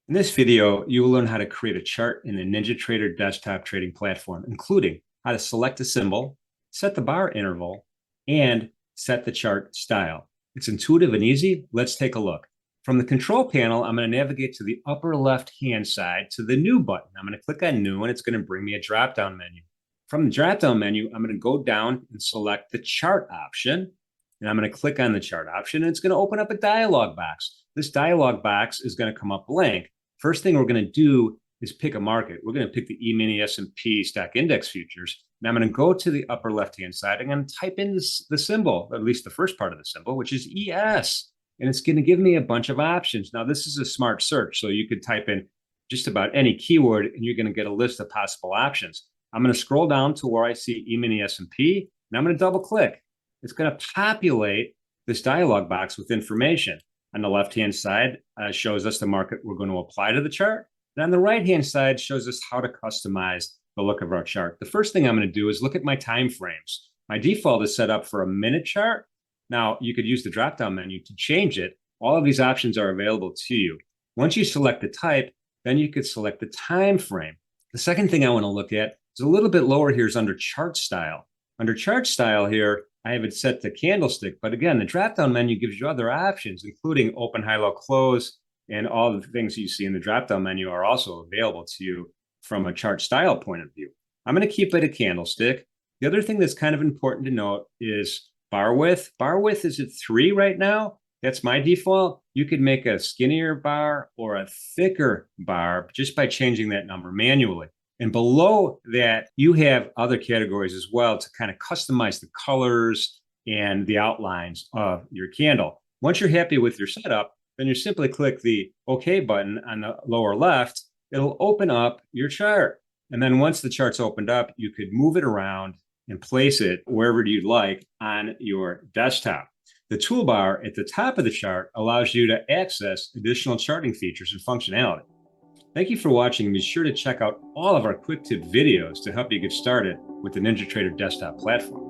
In this video, you will learn how to create a chart in the NinjaTrader Desktop trading platform, including how to select a symbol, set the bar interval, and set the chart style. It's intuitive and easy. Let's take a look. From the control panel, I'm going to navigate to the upper left-hand side to the New button. I'm going to click on New, and it's going to bring me a drop-down menu. From the drop-down menu, I'm going to go down and select the chart option, and I'm going to click on the chart option, and it's going to open up a dialog box. This dialog box is going to come up blank. First thing we're going to do is pick a market. We're going to pick the E-mini S&P stock index futures. And I'm going to go to the upper left-hand side. I'm going to type in the symbol, at least the first part of the symbol, which is ES. And it's going to give me a bunch of options. Now, this is a smart search, so you could type in just about any keyword, and you're going to get a list of possible options. I'm going to scroll down to where I see E-mini S&P, and I'm going to double-click. It's going to populate this dialog box with information. On the left-hand side shows us the market we're going to apply to the chart. And on the right-hand side shows us how to customize the look of our chart. The first thing I'm going to do is look at my time frames. My default is set up for a minute chart. Now, you could use the drop-down menu to change it. All of these options are available to you. Once you select the type, then you could select the time frame. The second thing I want to look at is a little bit lower here is under chart style. Under chart style here, I have it set to candlestick, but again, the drop-down menu gives you other options, including open, high, low, close, and all the things you see in the drop-down menu are also available to you from a chart style point of view. I'm going to keep it a candlestick. The other thing that's kind of important to note is bar width. Bar width is at 3 right now. That's my default. You could make a skinnier bar or a thicker bar just by changing that number manually. And below that, you have other categories as well to kind of customize the colors and the outlines of your candle. Once you're happy with your setup, then you simply click the OK button on the lower left. It'll open up your chart. And then once the chart's opened up, you could move it around and place it wherever you'd like on your desktop. The toolbar at the top of the chart allows you to access additional charting features and functionality. Thank you for watching. Be sure to check out all of our quick tip videos to help you get started with the NinjaTrader Desktop platform.